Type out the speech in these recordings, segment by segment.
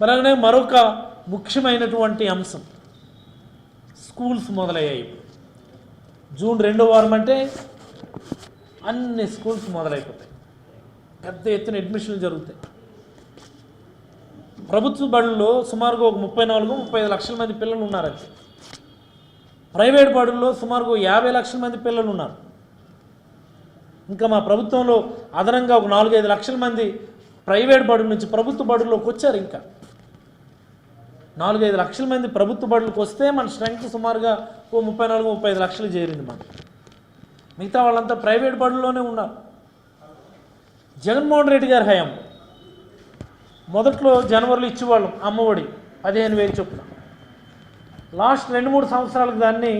అలాగనే మరొక ముఖ్యమైనటువంటి అంశం స్కూల్స్ మొదలయ్యాయి. జూన్ 2వ వారం అంటే అన్ని స్కూల్స్ మొదలైపోతాయి, పెద్ద ఎత్తున అడ్మిషన్లు జరుగుతాయి. ప్రభుత్వ బడుల్లో సుమారుగా ఒక 34-35 లక్షల మంది పిల్లలు ఉన్నారు. అంతే. ప్రైవేట్ బడుల్లో సుమారుగా 50 లక్షల మంది పిల్లలు ఉన్నారు. ఇంకా మా ప్రభుత్వంలో అదనంగా ఒక 4-5 లక్షల మంది ప్రైవేట్ బడుల నుంచి ప్రభుత్వ బడుల్లోకి వచ్చారు. ఇంకా 4-5 లక్షల మంది ప్రభుత్వ బడులకు వస్తే మన స్ట్రెంగ్త్ సుమారుగా ఓ 34-35 లక్షలు చేరింది. మనకి మిగతా వాళ్ళంతా ప్రైవేట్ బడుల్లోనే ఉన్నారు. జగన్మోహన్ రెడ్డి గారి హయాం మొదట్లో జనవరిలో ఇచ్చేవాళ్ళం అమ్మఒడి 15,000 చొప్పున. లాస్ట్ 2-3 సంవత్సరాలకు దాన్ని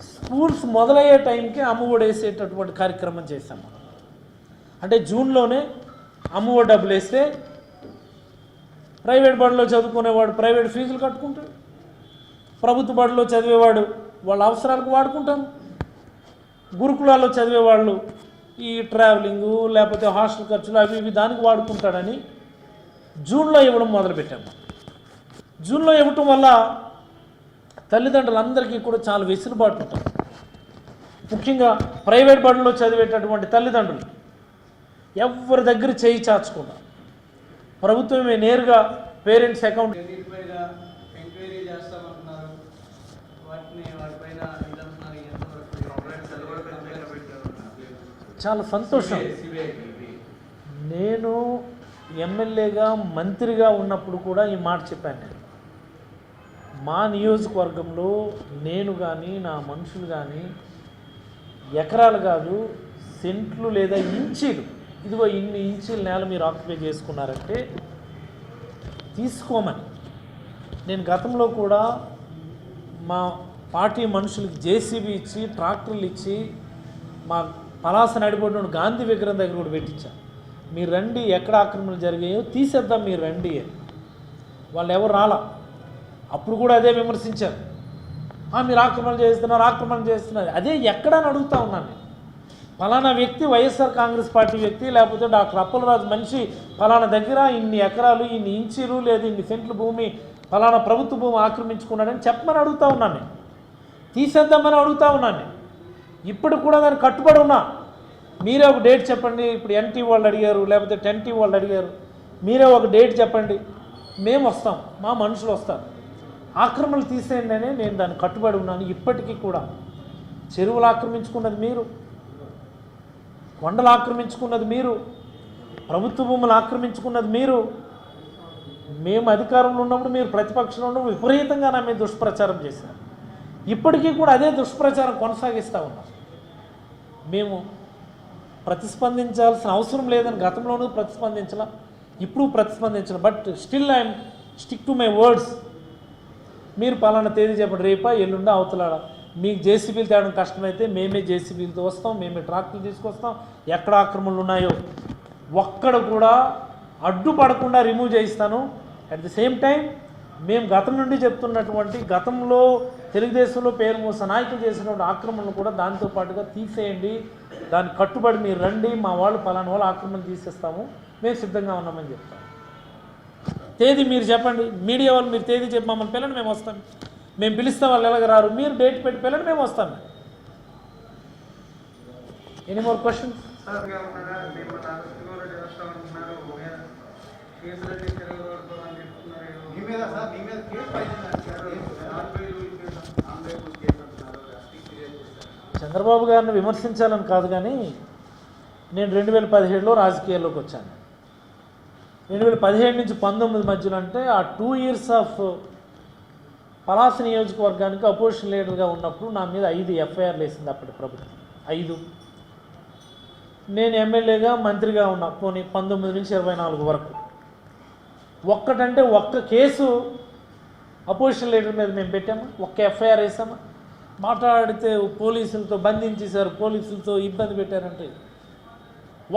స్కూల్స్ మొదలయ్యే టైంకి అమ్మఒడి వేసేటటువంటి కార్యక్రమం చేశాం. అంటే జూన్లోనే అమ్మఒడి డబ్బులు వేస్తే ప్రైవేట్ బడిలో చదువుకునేవాడు ప్రైవేట్ ఫీజులు కట్టుకుంటాడు, ప్రభుత్వ బడిలో చదివేవాడు వాళ్ళ అవసరాలకు వాడుకుంటాను, గురుకులాల్లో చదివేవాళ్ళు ఈ ట్రావెలింగు లేకపోతే హాస్టల్ ఖర్చులు అవి ఇవి దానికి వాడుకుంటాడని జూన్లో ఇవ్వడం మొదలుపెట్టాము. జూన్లో ఇవ్వటం వల్ల తల్లిదండ్రులందరికీ కూడా చాలా వెసులుబాటు ఉంటుంది. ముఖ్యంగా ప్రైవేట్ బడుల్లో చదివేటటువంటి తల్లిదండ్రులు ఎవరి దగ్గర చేయి చాచకుండా ప్రభుత్వమే నేరుగా పేరెంట్స్ అకౌంట్ చాలా సంతోషం. నేను ఎమ్మెల్యేగా మంత్రిగా ఉన్నప్పుడు కూడా ఈ మాట చెప్పాను. నేను మా నియోజకవర్గంలో నేను కానీ నా మనుషులు కానీ ఎకరాలు కాదు సెంట్లు లేదా ఇంచీలు, ఇదిగో ఇన్ని ఇంచీల నేల మీరు ఆక్యుపై చేసుకున్నారంటే తీసుకోమని నేను గతంలో కూడా మా పార్టీ మనుషులకి జేసీబీ ఇచ్చి ట్రాక్టర్లు ఇచ్చి మా పలాస నడిపడిన గాంధీ విగ్రహం దగ్గర కూడా పెట్టించాను. మీరు రండి, ఎక్కడ ఆక్రమణలు జరిగాయో తీసేద్దాం, మీరు రండి అని. వాళ్ళు ఎవరు రాలా. అప్పుడు కూడా అదే విమర్శించారు, మీరు ఆక్రమణ చేస్తున్నారు. అదే ఎక్కడని అడుగుతా ఉన్నాను నేను. ఫలానా వ్యక్తి వైఎస్ఆర్ కాంగ్రెస్ పార్టీ వ్యక్తి లేకపోతే డాక్టర్ అప్పలరాజు మనిషి ఫలానా దగ్గర ఇన్ని ఎకరాలు ఇన్ని ఇంచీలు లేదా ఇన్ని సెంట్లు భూమి ఫలానా ప్రభుత్వ భూమి ఆక్రమించుకున్నాడని చెప్పమని అడుగుతా ఉన్నాను నేను. తీసేద్దామని అడుగుతా ఉన్నాను నేను. ఇప్పుడు కూడా దాన్ని కట్టుబడి ఉన్నా. మీరే ఒక డేట్ చెప్పండి. ఇప్పుడు ఎన్టీ వాళ్ళు అడిగారు లేకపోతే 10T వాళ్ళు అడిగారు, మీరే ఒక డేట్ చెప్పండి, మేము వస్తాం, మా మనుషులు వస్తారు, ఆక్రమణలు తీసేయండి అని నేను దాన్ని కట్టుబడి ఉన్నాను. ఇప్పటికీ కూడా చెరువులు ఆక్రమించుకున్నది మీరు, కొండలు ఆక్రమించుకున్నది మీరు, ప్రభుత్వ భూములు ఆక్రమించుకున్నది మీరు. మేము అధికారంలో ఉన్నప్పుడు మీరు ప్రతిపక్షంలో ఉన్నప్పుడు విపరీతంగా నా మీద దుష్ప్రచారం చేశారు. ఇప్పటికీ కూడా అదే దుష్ప్రచారం కొనసాగిస్తూ ఉన్నారు. మేము ప్రతిస్పందించాల్సిన అవసరం లేదని గతంలోనూ ప్రతిస్పందించాల, ఇప్పుడు ప్రతిస్పందించాల. But still I'm stick to my words. మీరు పలానా తేదీ చెప్పండి, రేపా ఎల్లుండా అవతలాడ. మీకు జేసీబీలు తేవడం కష్టమైతే మేమే జేసీబీలతో వస్తాం, మేమే ట్రాక్టర్లు తీసుకొస్తాం. ఎక్కడ ఆక్రమణలు ఉన్నాయో ఒక్కడ కూడా అడ్డుపడకుండా రిమూవ్ చేయిస్తాను. అట్ ది సేమ్ టైం మేము గతం నుండి చెప్తున్నటువంటి గతంలో తెలుగుదేశంలో పేరు మోస నాయకులు చేసినటువంటి ఆక్రమణలు కూడా దాంతోపాటుగా తీసేయండి, దానికి కట్టుబడి మీరు రండి, మా వాళ్ళు పలానా వాళ్ళు ఆక్రమణలు తీసేస్తాము, మేము సిద్ధంగా ఉన్నామని చెప్తాము. తేదీ మీరు చెప్పండి, మీడియా వాళ్ళు మీరు తేదీ చెప్పి మమ్మల్ని పిల్లని మేము వస్తాం, మేము పిలిస్తే వాళ్ళు ఎలాగ రారు, మీరు డేట్ పెట్టి పిల్లని మేము వస్తాము. Any more questions? చంద్రబాబు గారిని విమర్శించాలని కాదు, కానీ నేను 2017లో రాజకీయాల్లోకి వచ్చాను. 2017 నుంచి 19 మధ్యలో అంటే ఆ 2 years ఆఫ్ పలాస నియోజకవర్గానికి అపోజిషన్ లీడర్గా ఉన్నప్పుడు నా మీద 5 FIRలు వేసింది అప్పటి ప్రభుత్వం. 5. నేను ఎమ్మెల్యేగా మంత్రిగా ఉన్నా పోనీ 19 నుంచి 24 వరకు. ఒక్కటంటే ఒక్క కేసు అపోజిషన్ లీడర్ మీద మేము పెట్టాము, ఒక్క FIR వేసాము. మాట్లాడితే పోలీసులతో బంధించేశారు, పోలీసులతో ఇబ్బంది పెట్టారంటే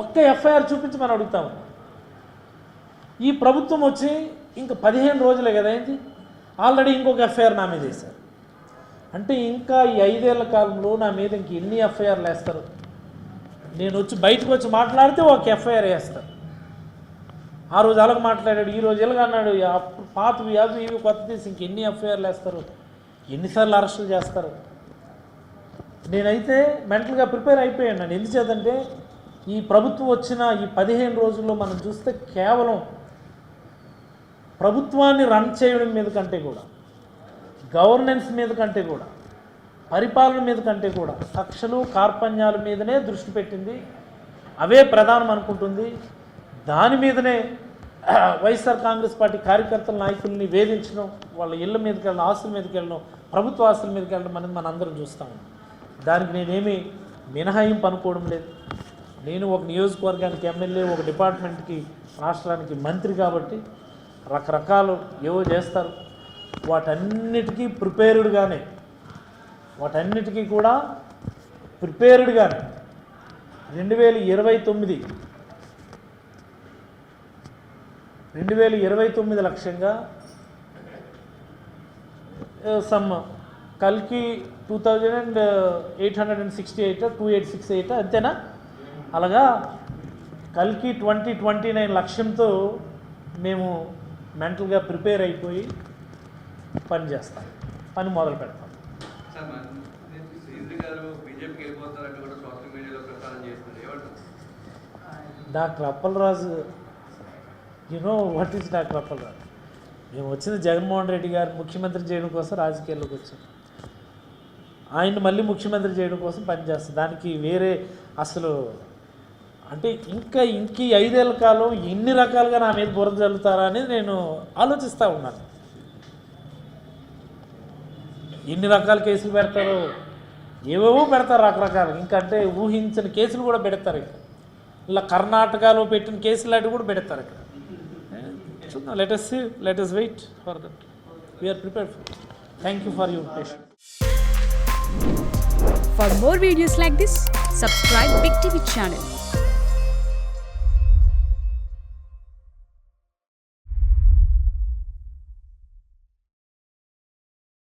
ఒక్క FIR చూపించమని అడుగుతాము. ఈ ప్రభుత్వం వచ్చి ఇంకా 15 రోజులే కదా అయింది, ఆల్రెడీ ఇంకొక FIR నా మీద వేశారు. అంటే ఇంకా ఈ 5 ఏళ్ల కాలంలో నా మీద ఇంక ఎన్ని FIRలు వేస్తారు? నేను వచ్చి బయటకు వచ్చి మాట్లాడితే ఒక FIR వేస్తారు. ఆ రోజు అలాగ మాట్లాడాడు, ఈ రోజు ఇలాగ అన్నాడు. పాతవి అవి ఇవి కొత్త తీసి ఇంకెన్ని ఎఫ్ఐఆర్లు వేస్తారు, ఎన్నిసార్లు అరెస్టులు చేస్తారు. నేనైతే మెంటల్గా ప్రిపేర్ అయిపోయాను. నన్ను ఎందుచేతంటే ఈ ప్రభుత్వం వచ్చిన ఈ 15 రోజుల్లో మనం చూస్తే కేవలం ప్రభుత్వాన్ని రన్ చేయడం మీద కంటే కూడా, గవర్నెన్స్ మీద కంటే కూడా, పరిపాలన మీద కంటే కూడా కక్షలు కార్పణ్యాల మీదనే దృష్టి పెట్టింది. అవే ప్రధానం అనుకుంటుంది. దాని మీదనే వైఎస్ఆర్ కాంగ్రెస్ పార్టీ కార్యకర్తల నాయకుల్ని వేధించడం, వాళ్ళ ఇళ్ళ మీదకి వెళ్ళడం, ఆస్తుల మీదకి వెళ్ళడం, ప్రభుత్వ ఆస్తుల మీదకి వెళ్ళడం అనేది మనందరం చూస్తాము. దానికి నేనేమీ మినహాయింపు అనుకోవడం లేదు. నేను ఒక నియోజకవర్గానికి ఎమ్మెల్యే, ఒక డిపార్ట్మెంట్కి రాష్ట్రానికి మంత్రి కాబట్టి రకరకాలు ఏవో చేస్తారు. వాటన్నిటికీ ప్రిపేర్డ్గానే, వాటన్నిటికీ కూడా ప్రిపేర్డ్గానే 2029 లక్ష్యంగా సమ్ కల్కి 2868 2868 అంతేనా, అలాగా కల్కి 2029 లక్ష్యంతో మేము మెంటల్గా ప్రిపేర్ అయిపోయి పని చేస్తాం, పని మొదలు పెడతాం. Doctor Appalaraju, you know what is doctor Appalaraju? మేము వచ్చింది జగన్మోహన్ రెడ్డి గారు ముఖ్యమంత్రి చేయడం కోసం రాజకీయాల్లోకి వచ్చాం. ఆయన మళ్ళీ ముఖ్యమంత్రి చేయడం కోసం పనిచేస్తాం. దానికి వేరే అసలు అంటే ఇంకా 5 ఏళ్ల కాలం ఎన్ని రకాలుగా నా మీద బురద జల్లుతారా అనేది నేను ఆలోచిస్తూ ఉన్నాను. ఎన్ని రకాల కేసులు పెడతారో, ఏవేవో పెడతారు రకరకాలు. ఇంకంటే ఊహించిన కేసులు కూడా పెడతారు. ఇలా కర్ణాటకలో పెట్టిన కేసులు లాంటివి కూడా పెడతారు ఇక్కడ. చూద్దాం, let us wait for that. We are prepared for it. Thank you for your patience. For more videos like this, subscribe Big TV channel.